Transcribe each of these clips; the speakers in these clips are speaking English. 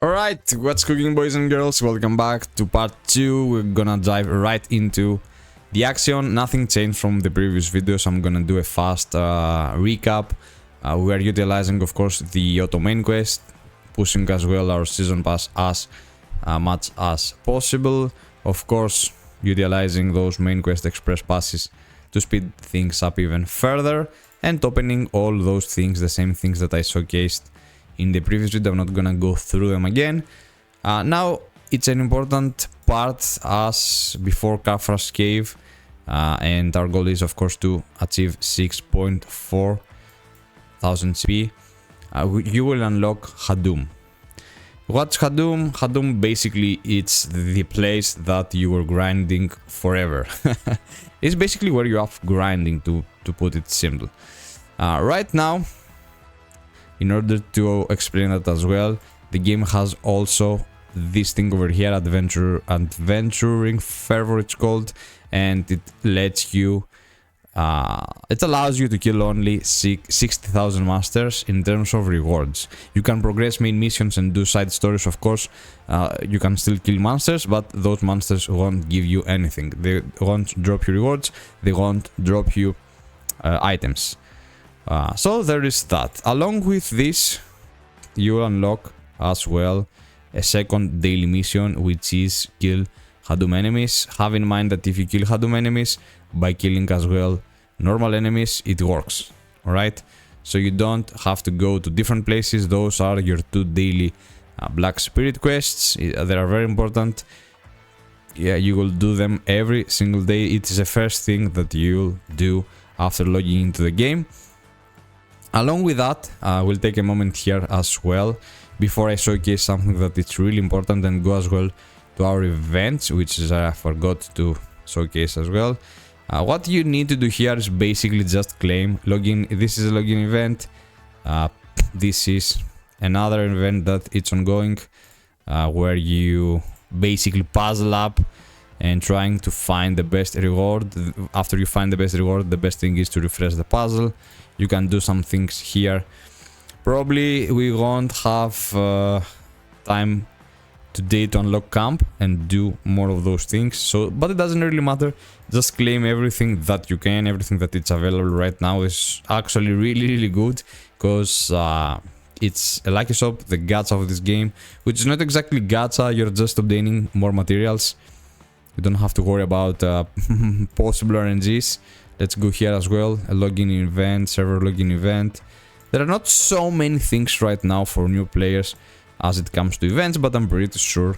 Alright, what's cooking, boys and girls? Welcome back to part 2. We're gonna dive right into the action. Nothing changed from the previous video, so I'm gonna do a fast recap. We are utilizing, of course, the auto main quest, pushing as well our season pass as much as possible. Of course, utilizing those main quest express passes to speed things up even further, and opening all those things, the same things that I showcased in the previous video. I'm not gonna go through them again. Now it's an important part as before Kafra's Cave, and our goal is of course to achieve 6.4 thousand CP. You will unlock Hadum. What's Hadum? Hadum basically it's the place that you were grinding forever. It's basically where you have grinding, to put it simple. Right now, in order to explain that as well, the game has also this thing over here, adventuring fervor it's called, and it lets you it allows you to kill only 60,000 masters in terms of rewards. You can progress main missions and do side stories, of course. You can still kill monsters, but those monsters won't give you anything. They won't drop you rewards, they won't drop you items. So there is that. Along with this, you unlock as well a second daily mission, which is kill Hadum enemies. Have in mind that if you kill Hadum enemies by killing as well normal enemies, it works. Alright? So you don't have to go to different places. Those are your two daily Black Spirit quests. They are very important. Yeah, you will do them every single day. It is the first thing that you'll do after logging into the game. Along with that, we'll take a moment here as well before I showcase something that is really important and go as well to our events, which is I forgot to showcase as well. What you need to do here is basically just claim login. This is a login event. This is another event that it's ongoing, where you basically puzzle up and trying to find the best reward. After you find the best reward, the best thing is to refresh the puzzle. You can do some things here. Probably we won't have time today to unlock camp and do more of those things, so but it doesn't really matter. Just claim everything that you can. Everything that it's available right now is actually really good, because it's a lucky shop, the gacha of this game, which is not exactly gacha. You're just obtaining more materials. You don't have to worry about possible RNGs. Let's go here as well, a login event, server login event. There are not so many things right now for new players as it comes to events, but I'm pretty sure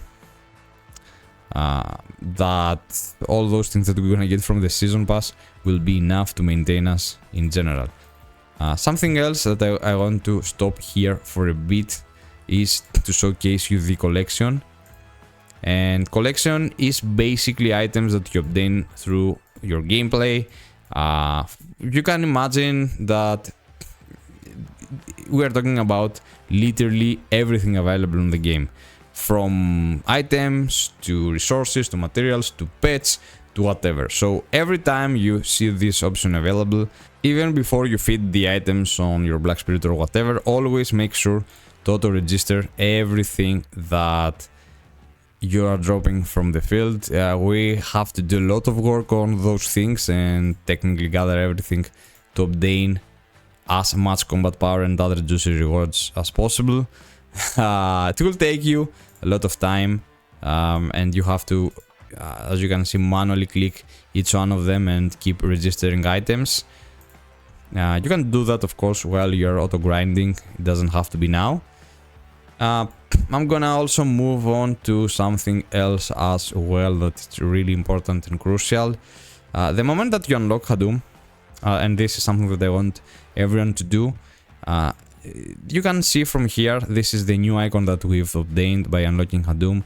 that all those things that we're gonna get from the season pass will be enough to maintain us in general. Something else that I want to stop here for a bit is to showcase you the collection. And collection is basically items that you obtain through your gameplay. You can imagine that we are talking about literally everything available in the game, from items to resources to materials to pets to whatever. So every time you see this option available, even before you feed the items on your Black Spirit or whatever, always make sure to auto register everything that you are dropping from the field. We have to do a lot of work on those things and technically gather everything to obtain as much combat power and other juicy rewards as possible. It will take you a lot of time, and you have to, as you can see, manually click each one of them and keep registering items. You can do that, of course, while you're auto grinding. It doesn't have to be now. I'm gonna also move on to something else as well that's really important and crucial. The moment that you unlock Hadum, and this is something that I want everyone to do, you can see from here, this is the new icon that we've obtained by unlocking Hadum,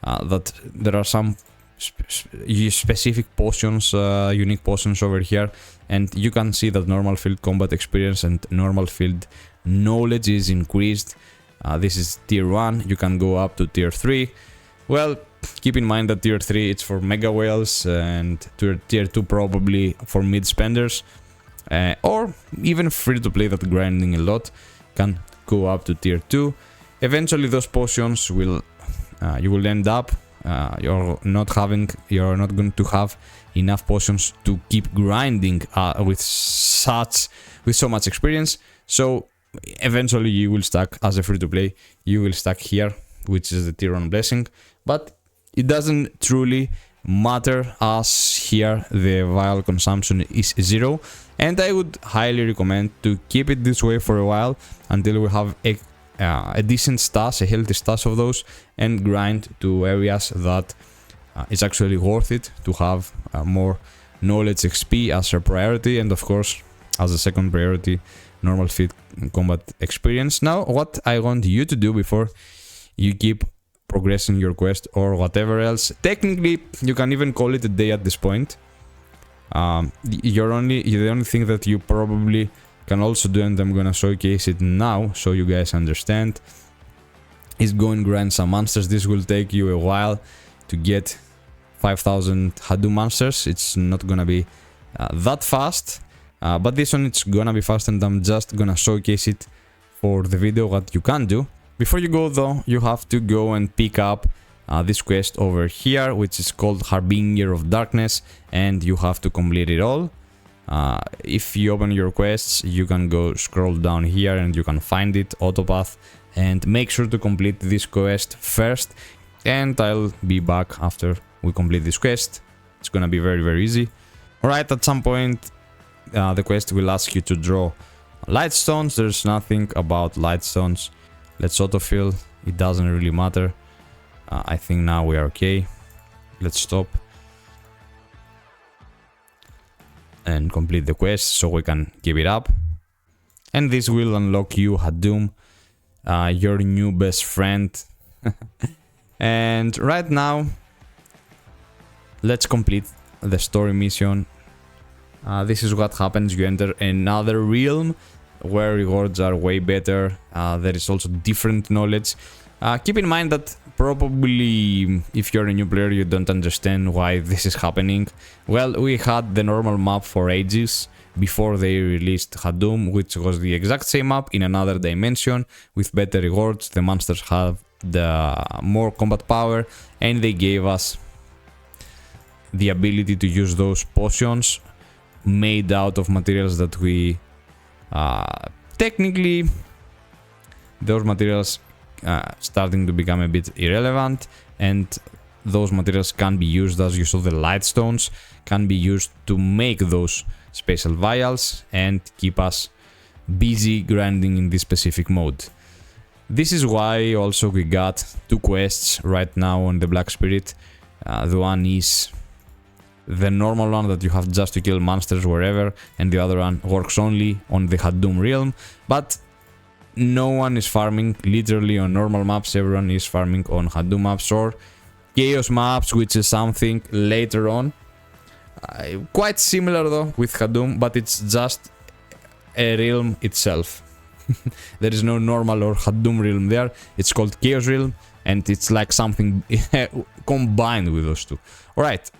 that there are some specific potions, unique potions over here, and you can see that normal field combat experience and normal field knowledge is increased. This is tier 1, you can go up to tier 3. Well, keep in mind that tier 3 it's for mega whales, and tier 2 probably for mid spenders, or even free to play that grinding a lot can go up to tier 2. eventually those potions will you will end up you're not going to have enough potions to keep grinding with so much experience. So eventually you will stack, as a free-to-play, you will stack here, which is the tier 1 blessing, but it doesn't truly matter, as here the vial consumption is 0, and I would highly recommend to keep it this way for a while until we have a decent stash, a healthy stash of those, and grind to areas that is actually worth it to have more knowledge XP as a priority, and of course as a second priority normal fit combat experience. Now what I want you to do before you keep progressing your quest or whatever else, technically you can even call it a day at this point. The only thing that you probably can also do, and I'm gonna showcase it now so you guys understand, is go and grind some monsters. This will take you a while to get 5000 Hadum monsters. It's not gonna be that fast, but this one it's gonna be fast, and I'm just gonna showcase it for the video what you can do. Before you go though, you have to go and pick up this quest over here, which is called Harbinger of Darkness, and you have to complete it all. If you open your quests, you can go scroll down here and you can find it, autopath, and make sure to complete this quest first, and I'll be back after we complete this quest. It's gonna be very easy. Alright, at some point the quest will ask you to draw Lightstones. There's nothing about Lightstones. Let's autofill, it doesn't really matter. I think now we are okay. Let's stop and complete the quest so we can give it up. And this will unlock you, Hadum, your new best friend. And right now, let's complete the story mission. This is what happens. You enter another realm where rewards are way better. There is also different knowledge. Keep in mind that probably if you're a new player you don't understand why this is happening. Well, we had the normal map for ages before they released Hadum, which was the exact same map in another dimension with better rewards. The monsters have the more combat power, and they gave us the ability to use those potions made out of materials that we technically those materials starting to become a bit irrelevant, and those materials can be used, as you saw, the Lightstones can be used to make those special vials and keep us busy grinding in this specific mode. This is why also we got two quests right now on the Black Spirit. The one is the normal one that you have just to kill monsters wherever, and the other one works only on the Hadum realm, but no one is farming literally on normal maps. Everyone is farming on Hadum maps or Chaos maps, which is something later on. Quite similar though with Hadum, but it's just a realm itself. There is no normal or Hadum realm there. It's called Chaos realm, and it's like something combined with those two. Alright,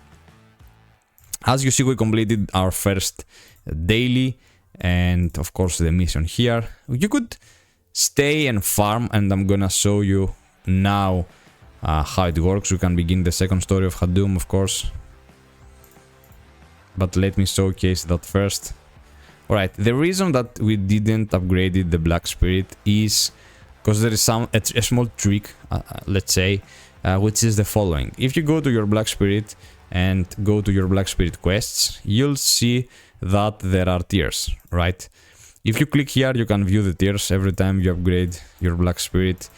as you see, we completed our first daily, and of course the mission here. You could stay and farm, and I'm gonna show you now how it works. We can begin the second story of Hadum, of course, but let me showcase that first. Alright, the reason that we didn't upgrade the Black Spirit is because there is a small trick, let's say, which is the following. If you go to your Black Spirit and go to your Black Spirit quests, you'll see that there are tiers, right? If you click here, you can view the tiers every time you upgrade your Black Spirit.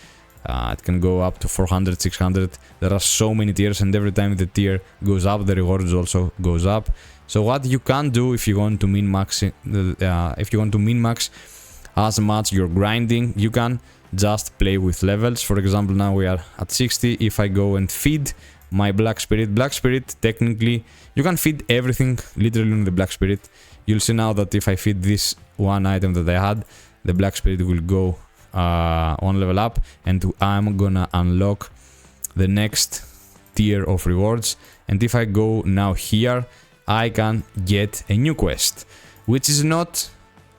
It can go up to 400, 600. There are so many tiers, and every time the tier goes up, the rewards also goes up. So what you can do if you want to min-max, as much you're grinding, you can just play with levels. For example, now we are at 60. If I go and feed my Black Spirit, technically you can feed everything literally on the Black Spirit. You'll see now that if I feed this one item that I had, the Black Spirit will go one level up, and I'm gonna unlock the next tier of rewards. And if I go now here, I can get a new quest, which is not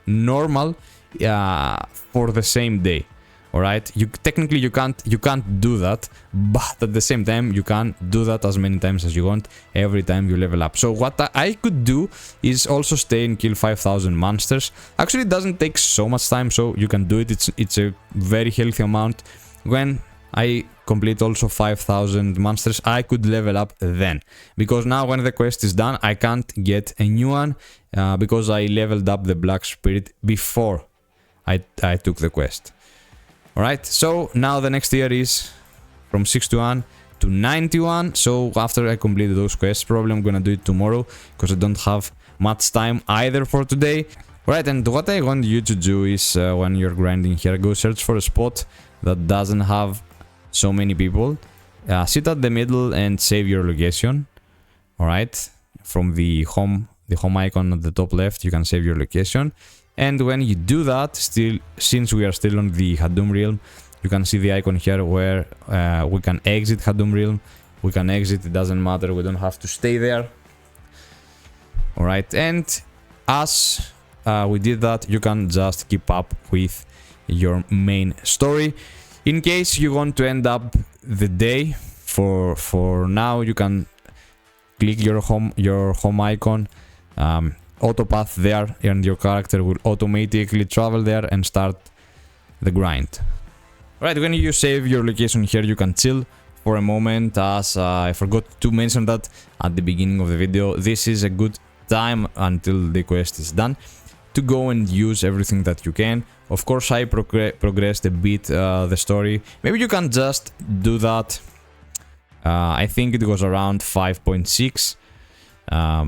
normal for the same day. Alright, technically you can't do that, but at the same time you can do that as many times as you want every time you level up. So what I could do is also stay and kill 5,000 monsters. Actually, it doesn't take so much time, so you can do it. It's a very healthy amount. When I complete also 5,000 monsters, I could level up then, because now when the quest is done, I can't get a new one because I leveled up the Black Spirit before I took the quest. Alright, so now the next tier is from 61 to 91. So after I complete those quests, probably I'm gonna do it tomorrow because I don't have much time either for today. Alright, and what I want you to do is when you're grinding here, go search for a spot that doesn't have so many people. Sit at the middle and save your location. Alright, from the home icon at the top left, you can save your location. And when you do that, since we are still on the Hadum realm, you can see the icon here where we can exit Hadum realm. We can exit, it doesn't matter, we don't have to stay there. Alright, and as we did that, you can just keep up with your main story. In case you want to end up the day, for now, you can click your home icon, autopath there, and your character will automatically travel there and start the grind. Right, when you save your location here, you can chill for a moment, as I forgot to mention that at the beginning of the video. This is a good time until the quest is done to go and use everything that you can. Of course, I progressed a bit the story. Maybe you can just do that. I think it was around 5.6.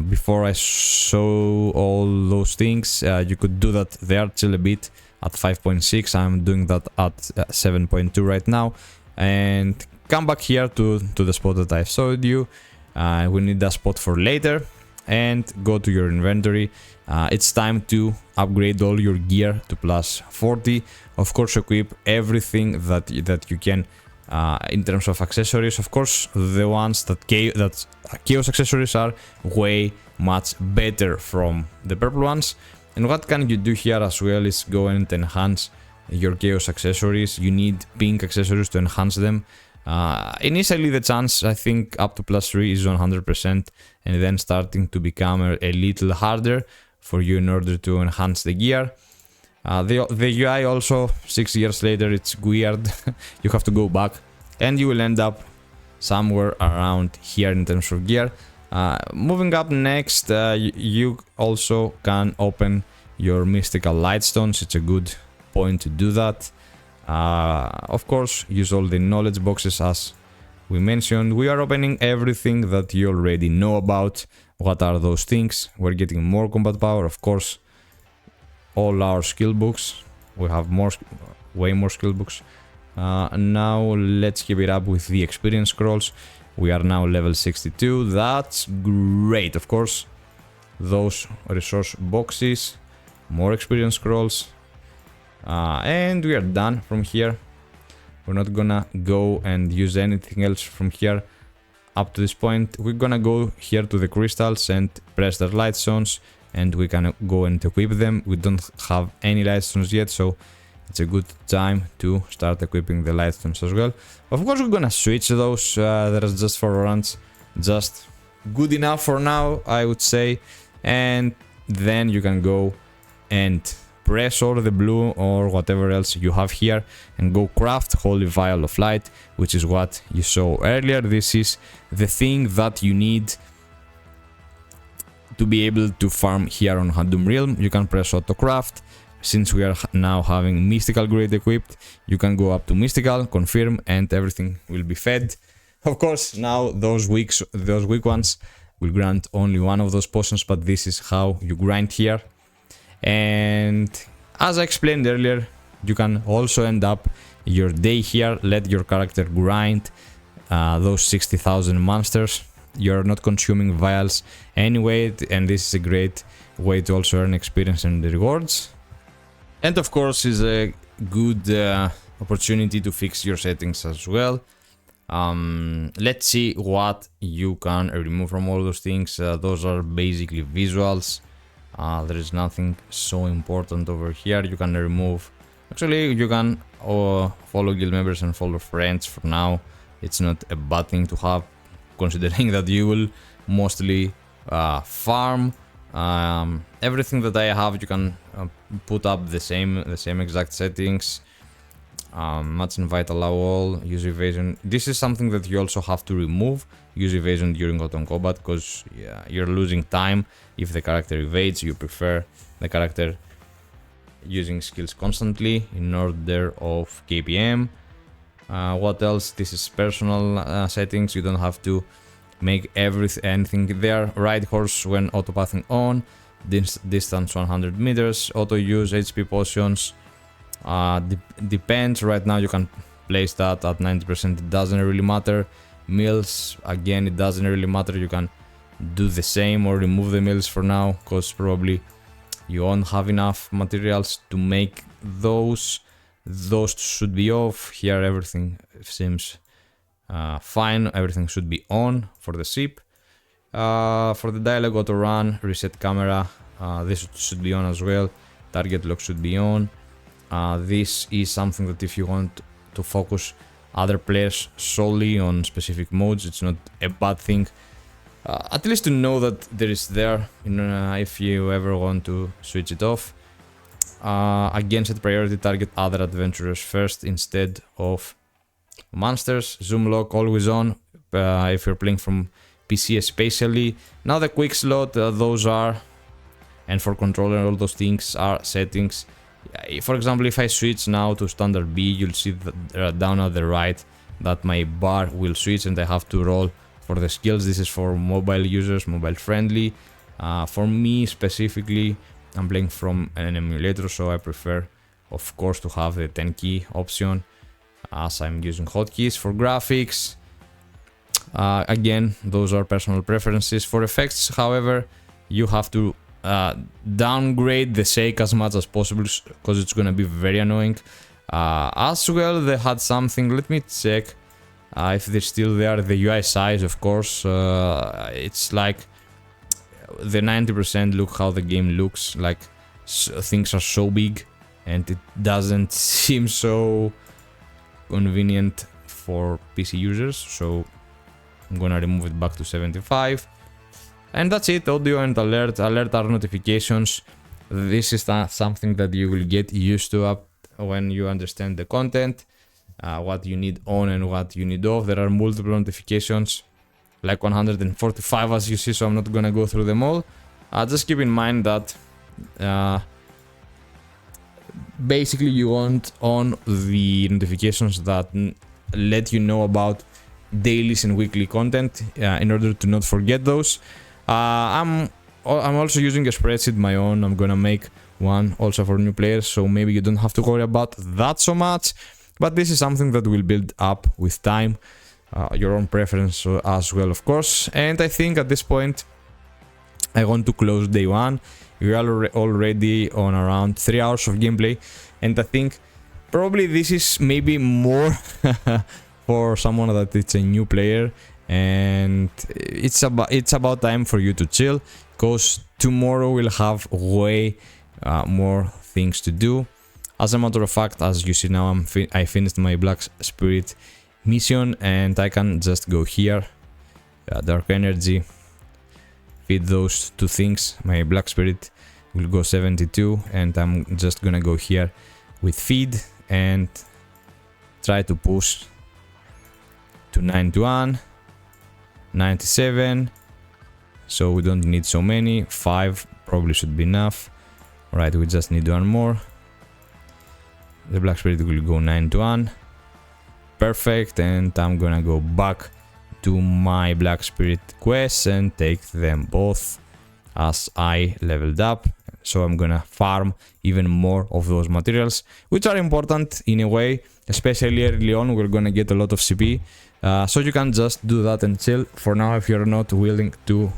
Before I show all those things, you could do that there, chill a bit at 5.6. I'm doing that at 7.2 right now, and come back here to the spot that I showed you. We need a spot for later, and go to your inventory. It's time to upgrade all your gear to plus 40. Of course, equip everything that you can. In terms of accessories, of course, the ones that chaos accessories are way much better from the purple ones. And what can you do here as well is go and enhance your chaos accessories. You need pink accessories to enhance them. Initially, the chance, I think, up to plus 3 is 100%, and then starting to become a little harder for you in order to enhance the gear. The UI also, 6 years later, it's weird. You have to go back and you will end up somewhere around here in terms of gear. Moving up next, you also can open your mystical lightstones. It's a good point to do that. Of course, use all the knowledge boxes as we mentioned. We are opening everything that you already know about. What are those things? We're getting more combat power, of course. All our skill books, we have way more skill books. Now let's keep it up with the experience scrolls. We are now level 62. That's great. Of course, those resource boxes, more experience scrolls, and we are done from here. We're not gonna go and use anything else from here up to this point. We're gonna go here to the crystals and press the lightstones, and we can go and equip them. We don't have any lightstones yet, so it's a good time to start equipping the lightstones as well. Of course, we're gonna switch those. There's just for runs, just good enough for now, I would say. And then you can go and press or the blue or whatever else you have here and go craft Holy Vial of Light, which is what you saw earlier. This is the thing that you need to be able to farm here on Hadum Realm. You can press auto craft. Since we are now having mystical grade equipped, you can go up to mystical, confirm, and everything will be fed. Of course, now those weak ones will grant only one of those potions, but this is how you grind here. And as I explained earlier, you can also end up your day here. Let your character grind those 60,000 monsters. You're not consuming vials anyway, and this is a great way to also earn experience and rewards. And of course, is a good opportunity to fix your settings as well. Let's see what you can remove from all those things. Those are basically visuals. There is nothing so important over here. You can remove, actually you can follow guild members and follow friends for now. It's not a bad thing to have, considering that you will mostly farm. Everything that I have, you can put up the same exact settings. Match invite, allow all, use evasion. This is something that you also have to remove, use evasion during auto combat, because you're losing time if the character evades. You prefer the character using skills constantly in order of KPM. What else? This is personal settings. You don't have to make anything there. Ride horse when autopathing on, distance 100 meters, auto use HP potions. Depends. Right now you can place that at 90%. It doesn't really matter. Mills, again, it doesn't really matter. You can do the same or remove the mills for now, because probably you won't have enough materials to make those. Those should be off. Here everything seems fine. Everything should be on for the ship. For the dialogue, auto run, reset camera, this should be on as well. Target lock should be on. This is something that if you want to focus other players solely on specific modes, it's not a bad thing. At least to know that there is there, if you ever want to switch it off. Again, set priority, target other adventurers first instead of monsters. Zoom lock always on if you're playing from PC especially. Now the quick slot, those are, and for controller, all those things are settings. For example, if I switch now to standard B, you'll see that down at the right that my bar will switch and I have to roll for the skills. This is for mobile users, mobile friendly. For me specifically, I'm playing from an emulator, so I prefer, of course, to have the 10 key option as I'm using hotkeys. For graphics, again, those are personal preferences. For effects, however, you have to downgrade the shake as much as possible, because it's gonna be very annoying. As well, they had something, let me check if they're still there. The UI size, of course, it's like the 90%. Look how the game looks like. Things are so big and it doesn't seem so convenient for PC users, so I'm gonna remove it back to 75. And that's it. Audio and alert are notifications. This is something that you will get used to up when you understand the content, what you need on and what you need off. There are multiple notifications, like 145 as you see, so I'm not gonna go through them all. Just keep in mind that basically you want on the notifications that let you know about dailies and weekly content in order to not forget those. I'm also using a spreadsheet my own. I'm gonna make one also for new players, so maybe you don't have to worry about that so much, but this is something that will build up with time, your own preference as well, of course. And I think at this point I want to close day one. We are already on around 3 hours of gameplay, and I think probably this is maybe more for someone that it's a new player, and it's about time for you to chill, because tomorrow we'll have way more things to do. As a matter of fact, as you see now, I finished my Black Spirit mission, and I can just go here, Dark Energy, feed those two things. My Black Spirit will go 72, and I'm just gonna go here with feed and try to push to 91, 97, so we don't need so many. 5 probably should be enough. Right, we just need one more. The Black Spirit will go 91. Perfect, and I'm gonna go back to my Black Spirit quests and take them both as I leveled up. So I'm gonna farm even more of those materials, which are important in a way, especially early on. We're gonna get a lot of CP, so you can just do that and chill for now if you're not willing to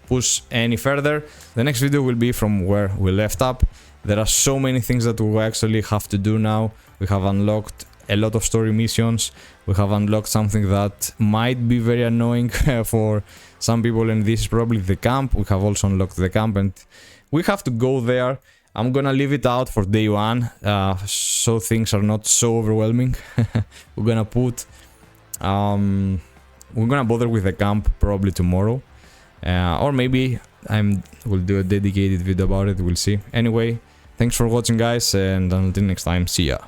push any further. The next video will be from where we left up. There are so many things that we actually have to do now. We have unlocked a lot of story missions. We have unlocked something that might be very annoying for some people, and this is probably the camp. We have also unlocked the camp, and we have to go there I'm gonna leave it out for day 1, so things are not so overwhelming. We're gonna put... we're gonna bother with the camp probably tomorrow. Or maybe we'll do a dedicated video about it, we'll see. Anyway, thanks for watching guys, and until next time, see ya.